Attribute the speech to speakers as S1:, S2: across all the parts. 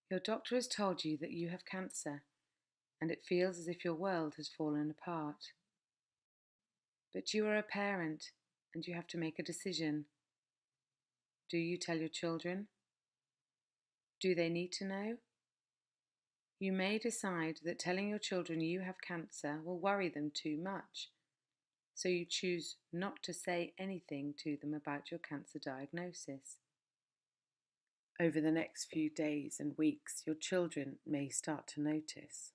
S1: Your doctor has told you that you have cancer, and it feels as if your world has fallen apart. But you are a parent, and you have to make a decision. Do you tell your children? Do they need to know? You may decide that telling your children you have cancer will worry them too much, so you choose not to say anything to them about your cancer diagnosis. Over the next few days and weeks, your children may start to notice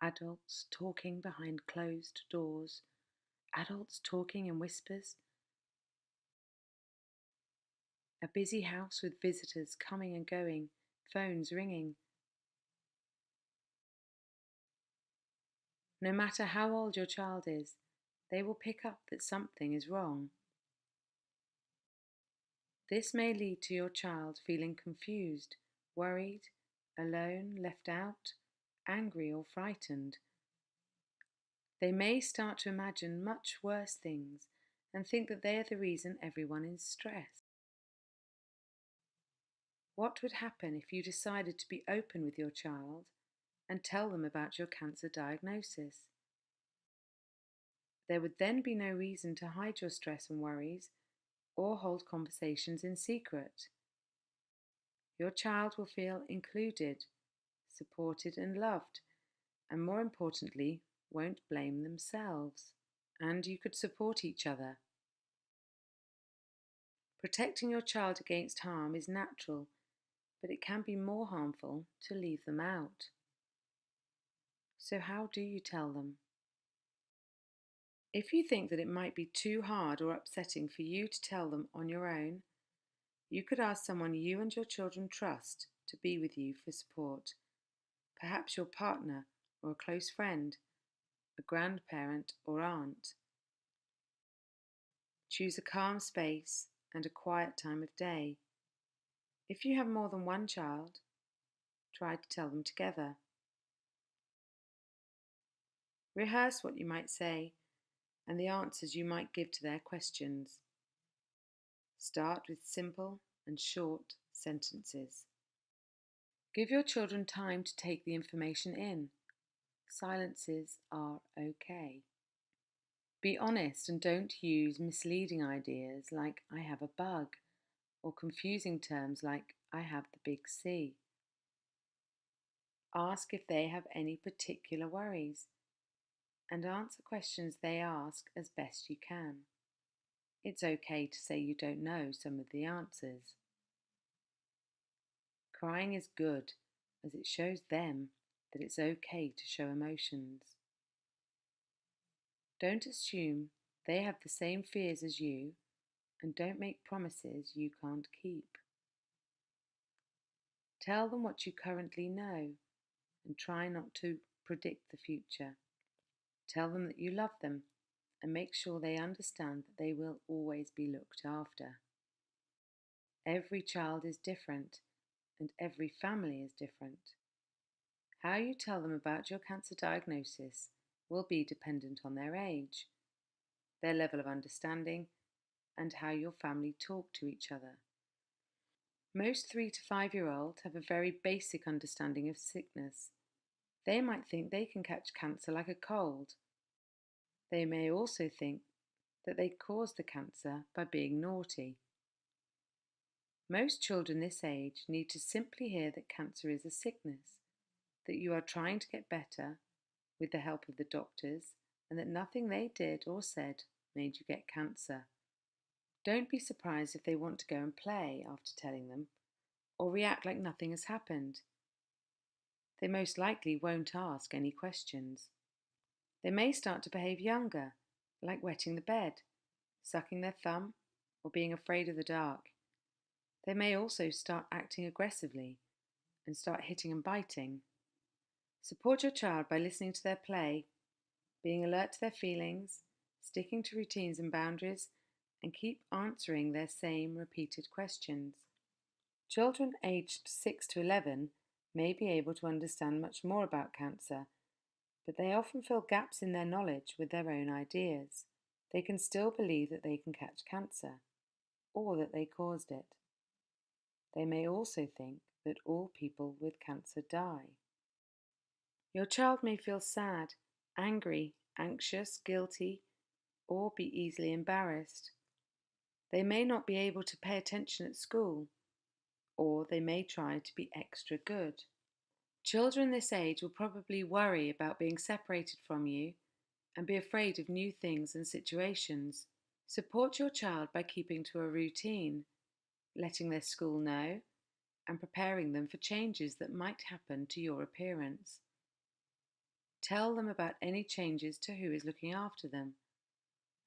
S1: adults talking behind closed doors, adults talking in whispers, a busy house with visitors coming and going, phones ringing. No matter how old your child is, they will pick up that something is wrong. This may lead to your child feeling confused, worried, alone, left out, angry, or frightened. They may start to imagine much worse things and think that they are the reason everyone is stressed. What would happen if you decided to be open with your child and tell them about your cancer diagnosis? There would then be no reason to hide your stress and worries or hold conversations in secret. Your child will feel included, supported, and loved, and more importantly, won't blame themselves. And you could support each other. Protecting your child against harm is natural, but it can be more harmful to leave them out. So, how do you tell them? If you think that it might be too hard or upsetting for you to tell them on your own, you could ask someone you and your children trust to be with you for support. Perhaps your partner or a close friend, a grandparent or aunt. Choose a calm space and a quiet time of day. If you have more than one child, try to tell them together. Rehearse what you might say and the answers you might give to their questions. Start with simple and short sentences. Give your children time to take the information in. Silences are okay. Be honest and don't use misleading ideas like I have a bug or confusing terms like I have the big C. Ask if they have any particular worries and answer questions they ask as best you can. It's okay to say you don't know some of the answers. Crying is good as it shows them that it's okay to show emotions. Don't assume they have the same fears as you and don't make promises you can't keep. Tell them what you currently know and try not to predict the future. Tell them that you love them and make sure they understand that they will always be looked after. Every child is different and every family is different. How you tell them about your cancer diagnosis will be dependent on their age, their level of understanding, and how your family talk to each other. Most 3 to 5-year-olds have a very basic understanding of sickness. They might think they can catch cancer like a cold. They may also think that they caused the cancer by being naughty. Most children this age need to simply hear that cancer is a sickness, that you are trying to get better with the help of the doctors, and that nothing they did or said made you get cancer. Don't be surprised if they want to go and play after telling them, or react like nothing has happened. They most likely won't ask any questions. They may start to behave younger, like wetting the bed, sucking their thumb, or being afraid of the dark. They may also start acting aggressively and start hitting and biting. Support your child by listening to their play, being alert to their feelings, sticking to routines and boundaries, and keep answering their same repeated questions. Children aged 6 to 11 may be able to understand much more about cancer, but they often fill gaps in their knowledge with their own ideas. They can still believe that they can catch cancer, or that they caused it. They may also think that all people with cancer die. Your child may feel sad, angry, anxious, guilty, or be easily embarrassed. They may not be able to pay attention at school, or they may try to be extra good. Children this age will probably worry about being separated from you and be afraid of new things and situations. Support your child by keeping to a routine, letting their school know, and preparing them for changes that might happen to your appearance. Tell them about any changes to who is looking after them,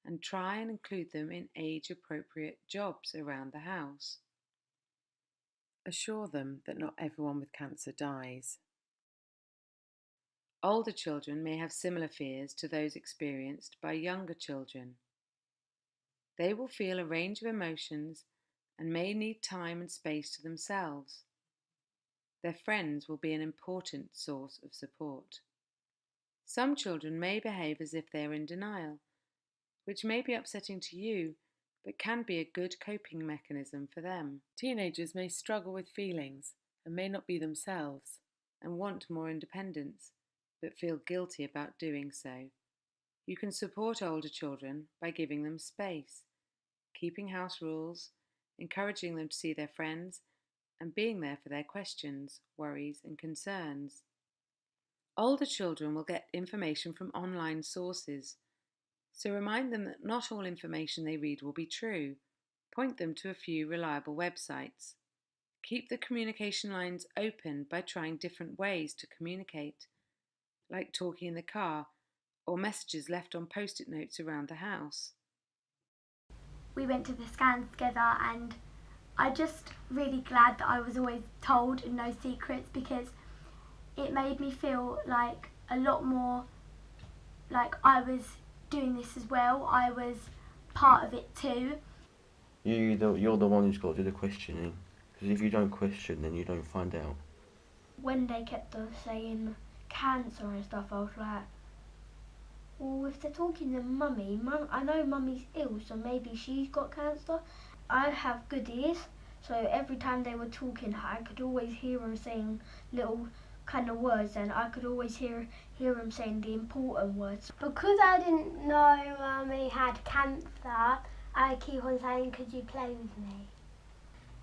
S1: and try and include them in age-appropriate jobs around the house. Assure them that not everyone with cancer dies. Older children may have similar fears to those experienced by younger children. They will feel a range of emotions and may need time and space to themselves. Their friends will be an important source of support. Some children may behave as if they are in denial, which may be upsetting to you, but can be a good coping mechanism for them. Teenagers may struggle with feelings and may not be themselves and want more independence, but feel guilty about doing so. You can support older children by giving them space, keeping house rules, encouraging them to see their friends, and being there for their questions, worries, and concerns. Older children will get information from online sources, so remind them that not all information they read will be true. Point them to a few reliable websites. Keep the communication lines open by trying different ways to communicate, like talking in the car or messages left on post-it notes around the house.
S2: We went to the scans together, and I'm just really glad that I was always told and no secrets, because it made me feel like a lot more like I was doing this as well. I was part of it too.
S3: You're the one who's got to do the questioning, because if you don't question, then you don't find out.
S4: When they kept on saying cancer and stuff, I was like, well, if they're talking to mummy, I know mummy's ill, so maybe she's got cancer. I have good ears, so every time they were talking, I could always hear them saying little kind of words, and I could always hear them saying the important words.
S5: Because I didn't know Mummy had cancer, I keep on saying, could you play with me?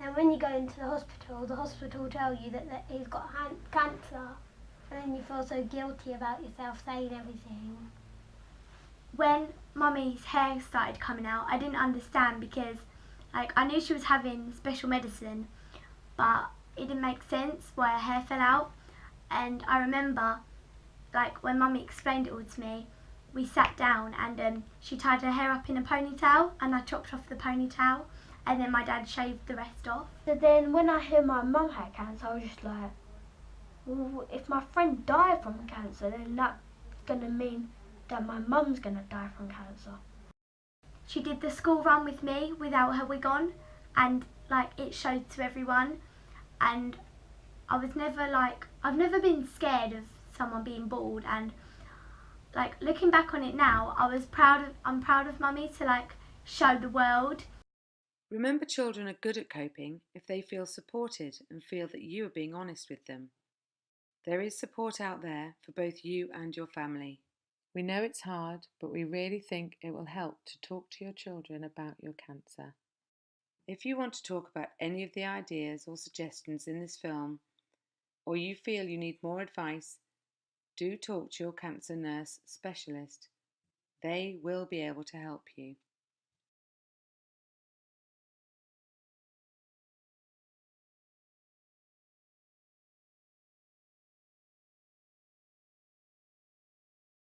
S5: And when you go into the hospital tell you that he's got cancer, and then you feel so guilty about yourself saying everything.
S2: When Mummy's hair started coming out, I didn't understand, because I knew she was having special medicine, but it didn't make sense why her hair fell out. And I remember when Mummy explained it all to me, we sat down and she tied her hair up in a ponytail, and I chopped off the ponytail, and then my dad shaved the rest off.
S4: So then when I heard my mum had cancer, I was just like, well, if my friend died from cancer, then that's going to mean that my mum's going to die from cancer.
S2: She did the school run with me without her wig on, and it showed to everyone. And I've never been scared of someone being bald, and looking back on it now, I'm proud of Mummy to show the world.
S1: Remember, children are good at coping if they feel supported and feel that you are being honest with them. There is support out there for both you and your family. We know it's hard, but we really think it will help to talk to your children about your cancer. If you want to talk about any of the ideas or suggestions in this film, or you feel you need more advice, do talk to your cancer nurse specialist. They will be able to help you.